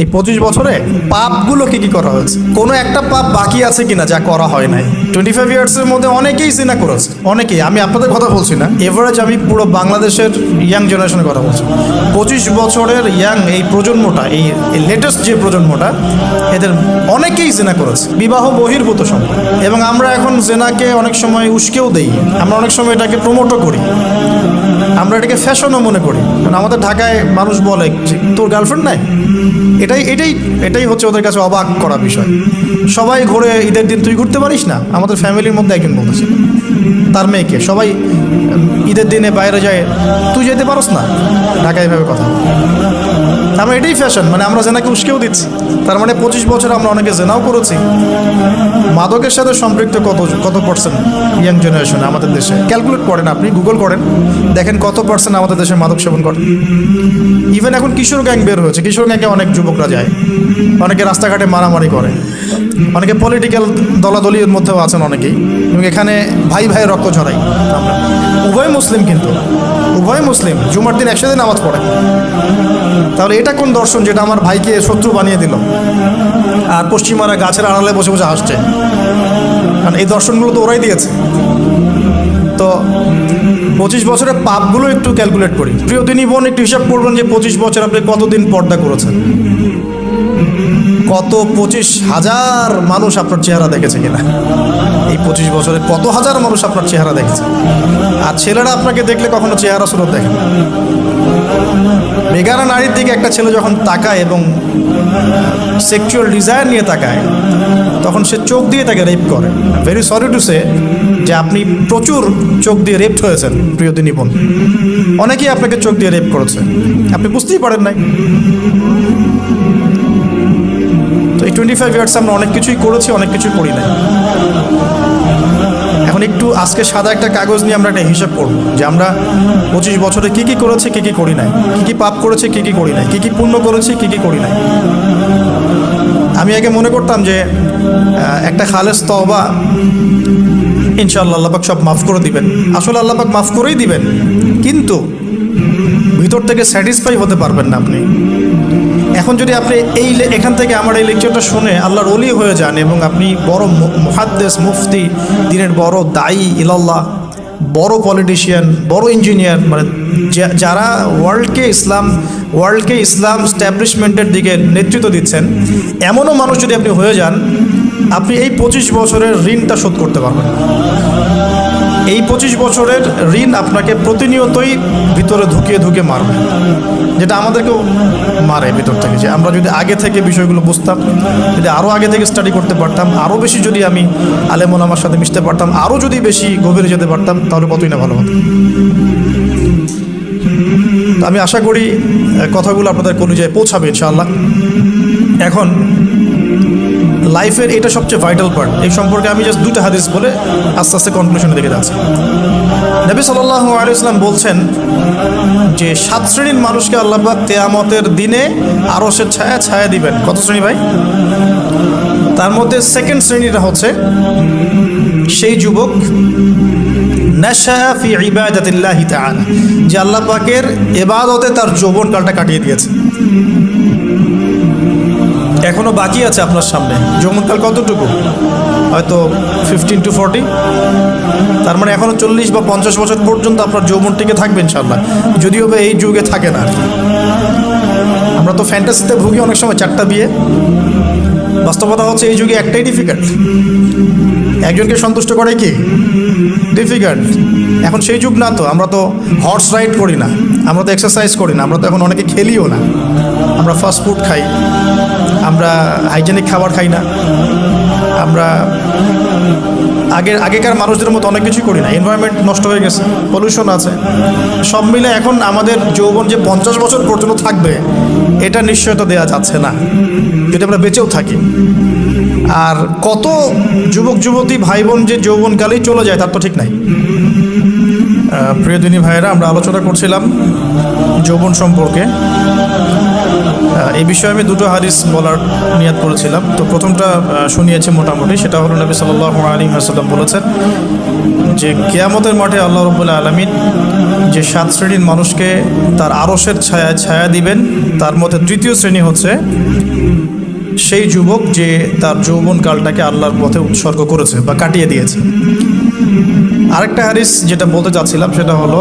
এই 25 বছরে পাপগুলো কি কি করা হয়েছে, কোনো একটা পাপ বাকি আছে কিনা যা করা হয় নাই। 25 ইয়ার্সের মধ্যে অনেকেই জিনা করেছে, অনেকেই। আমি আপনাদের কথা বলছি না, এভারেজ আমি পুরো বাংলাদেশের ইয়াং জেনারেশনের কথা বলছি। 25 বছরের ইয়াং এই প্রজন্মটা, এই লেটেস্ট যে প্রজন্মটা, এদের অনেকেই জিনা করেছে, বিবাহ বহির্ভূত সম্পর্ক। এবং আমরা এখন জেনাকে অনেক সময় উস্কেও দেই, আমরা অনেক সময় এটাকে প্রমোটও করি, আমরা এটাকে ফ্যাশনও মনে করি। কারণ আমাদের ঢাকায় মানুষ বলে যে তোর গার্লফ্রেন্ড নাই, এটাই হচ্ছে ওদের কাছে অবাক করা বিষয়। সবাই ঘুরে, ঈদের দিন তুই ঘুরতে পারিস না? আমাদের ফ্যামিলির মধ্যে একজন বলতেছে তার মেয়েকে, সবাই ঈদের দিনে বাইরে যায়, তুই যেতে পারস না? ঢাকায় এভাবে কথা। আমরা এটাই ফ্যাশন, মানে আমরা জেনাকে উস্কেও দিচ্ছি। তার মানে 25 বছর আমরা অনেকে জেনাও করেছি। মাদকের সাথে সম্পৃক্ত কত পার্সেন্ট ইয়াং জেনারেশন আমাদের দেশে? ক্যালকুলেট করেন, আপনি গুগল করেন, দেখেন কত পার্সেন্ট আমাদের দেশে মাদক সেবন করে। ইভেন এখন কিশোর গ্যাং বের হয়েছে, কিশোর গ্যাংয়ে অনেক যুবকরা যায়, অনেকে রাস্তাঘাটে মারামারি করে, অনেকে পলিটিক্যাল দলাদলির মধ্যেও আছেন অনেকেই, এবং এখানে ভাই ভাই রক্ত ঝরাই। আমরা উভয় মুসলিম, কিন্তু উভয় মুসলিম, জুমার দিন একসাথে নামাজ পড়ে। তাহলে এটা কোন দর্শন যেটা আমার ভাইকে শত্রু বানিয়ে দিল, আর পশ্চিমারা গাছের আড়ালে বসে বসে হাসছে? কারণ এই দর্শনগুলো তো ওরাই দিয়েছে। তো 25 বছরের পাপগুলো একটু ক্যালকুলেট করি। প্রিয় দিনী বোন, একটু হিসাব করবেন যে 25 বছর আপনি কতদিন পর্দা করেছেন, কত 25,000 মানুষ আপনার চেহারা দেখেছে কিনা, এই 25 বছরে কত হাজার মানুষ আপনার চেহারা দেখেছে। আর ছেলেরা আপনাকে দেখলে কখনো চেহারা সুরত দেখে না। বেগানা নারীর দিকে একটা ছেলে যখন তাকায় এবং সেক্সুয়াল ডিজায়ার নিয়ে তাকায়, তখন সে চোখ দিয়ে তাকে রেপ করে। ভেরি সরি টু সে যে আপনি প্রচুর চোখ দিয়ে রেপড হয়েছেন প্রিয় দিনী বোন। অনেকেই আপনাকে চোখ দিয়ে রেপ করেছে, আপনি বুঝতেই পারেন নাই। তো এই 25 ইয়ার্স আমরা অনেক কিছুই করেছি, অনেক কিছুই করি নাই। এখন একটু আজকে সাদা একটা কাগজ নিয়ে আমরা একটা হিসাব করব যে আমরা 25 বছরে কী কী করেছি, কী কী করি নাই, কী কী পাপ করেছি, কী কী করি নাই, কী কী পুণ্য করেছি, কী কী করি নাই। আমি আগে মনে করতাম যে একটা খালেস তওবা, ইনশাআল্লাহ আল্লাহ পাক সব মাফ করে দিবেন। আসলে আল্লাহ পাক মাফ করেই দিবেন, কিন্তু ভিতর থেকে স্যাটিসফাই হতে পারবেন না আপনি। এখন যদি আপনি এখান থেকে আমার এই লেকচারটা শুনে আল্লাহর ওলি হয়ে যান এবং আপনি বড় মুহাদ্দিস, মুফতি, দিনের বড় দায়ী ইলাল্লাহ, বড় পলিটিশিয়ান, বড় ইঞ্জিনিয়ার, মানে যারা ওয়ার্ল্ডকে ইসলাম স্ট্যাবলিশমেন্টের দিকে নেতৃত্ব দিচ্ছেন, এমনও মানুষ যদি আপনি হয়ে যান, আপনি এই 25 বছরের ঋণটা শোধ করতে পারবেন। এই 25 বছরের ঋণ আপনাকে প্রতিনিয়তই ভিতরে ধুকিয়ে মারবে, যেটা আমাদেরকেও মারে ভিতর থেকে। যে আমরা যদি আগে থেকে বিষয়গুলো বুঝতাম, যদি আরও আগে থেকে স্টাডি করতে পারতাম, আরও বেশি যদি আমি আলেম ওলামার সাথে মিশতে পারতাম, আরও যদি বেশি গভীরে যেতে পারতাম, তাহলে কতই না ভালো হতো। তো আমি আশা করি কথাগুলো আপনাদের কলিজায় পৌঁছাবে ইনশাআল্লাহ। এখন লাইফের এটা সবচেয়ে ভাইটাল পার্ট। এই সম্পর্কে আমি জাস্ট 2টা হাদিস বলে আস্তে আস্তে কনক্লুশনে দিকে যাচ্ছি। নবী সাল্লাল্লাহু আলাইহি ওয়াসাল্লাম বলছেন যে 7 শ্রেণীর মানুষকে আল্লাহ পাক কিয়ামতের দিনে আরশের ছায়া দিবেন। কত শ্রেণী ভাই? তার মধ্যে সেকেন্ড শ্রেণীটা হচ্ছে সেই যুবক নাশা ফি ইবাদাতিল্লাহি তাআলা, যে আল্লাহ পাকের ইবাদতে তার যৌবনকালটা কাটিয়ে দিয়েছে। এখনও বাকি আছে আপনার সামনে। যৌবনকাল কতটুকু? হয়তো 15 to 40। তার মানে এখনও 40 বা 50 বছর পর্যন্ত আপনার যৌবন টিকে থাকবে ইনশাআল্লাহ, যদিও বা এই যুগে থাকে না। আমরা তো ফ্যান্টাসিতে ভুগি অনেক সময়, 4টা বিয়ে। বাস্তবতা হচ্ছে এই যুগে একটাই ডিফিকাল্ট। একজনকে সন্তুষ্ট করে কি ডিফিকাল্ট। এখন সেই যুগ না তো, আমরা তো হর্স রাইড করি না, আমরা তো এক্সারসাইজ করি না, আমরা তো এখন অনেকে খেলিও না, আমরা ফাস্ট ফুড খাই, আমরা হাইজেনিক খাবার খাই না, আমরা আগেকার মানুষদের মতো অনেক কিছুই করি না। এনভায়রনমেন্ট নষ্ট হয়ে গেছে, পলিউশন আছে, সব মিলে এখন আমাদের যৌবন যে 50 বছর পর্যন্ত থাকবে, এটা নিশ্চয়তা দেওয়া যাচ্ছে না যদি আমরা বেঁচেও থাকি। আর কত যুবক যুবতী ভাই বোন যে যৌবনকালেই চলে যায় তার তো ঠিক নাই। প্রিয় দিনী ভাইয়েরা, আমরা আলোচনা করছিলাম যৌবন সম্পর্কে। এই বিষয়ে আমি দুটো হাদিস বলার নিয়াত করেছিলাম। তো প্রথমটা শুনিয়েছি মোটামুটি, সেটা হলো নবী সাল্লাল্লাহু আলাইহি ওয়াসাল্লাম বলেছেন যে কিয়ামতের মাঠে আল্লাহ রাব্বুল আলামিন যে 7 শ্রেণীর মানুষকে তার আরশের ছায়া দিবেন, তার মধ্যে তৃতীয় শ্রেণী হচ্ছে সেই যুবক যে তার যৌবনকালটাকে আল্লাহর পথে উৎসর্গ করেছে বা কাটিয়ে দিয়েছে। আরেকটা হাদিস যেটা বলতে চাচ্ছিলাম সেটা হলো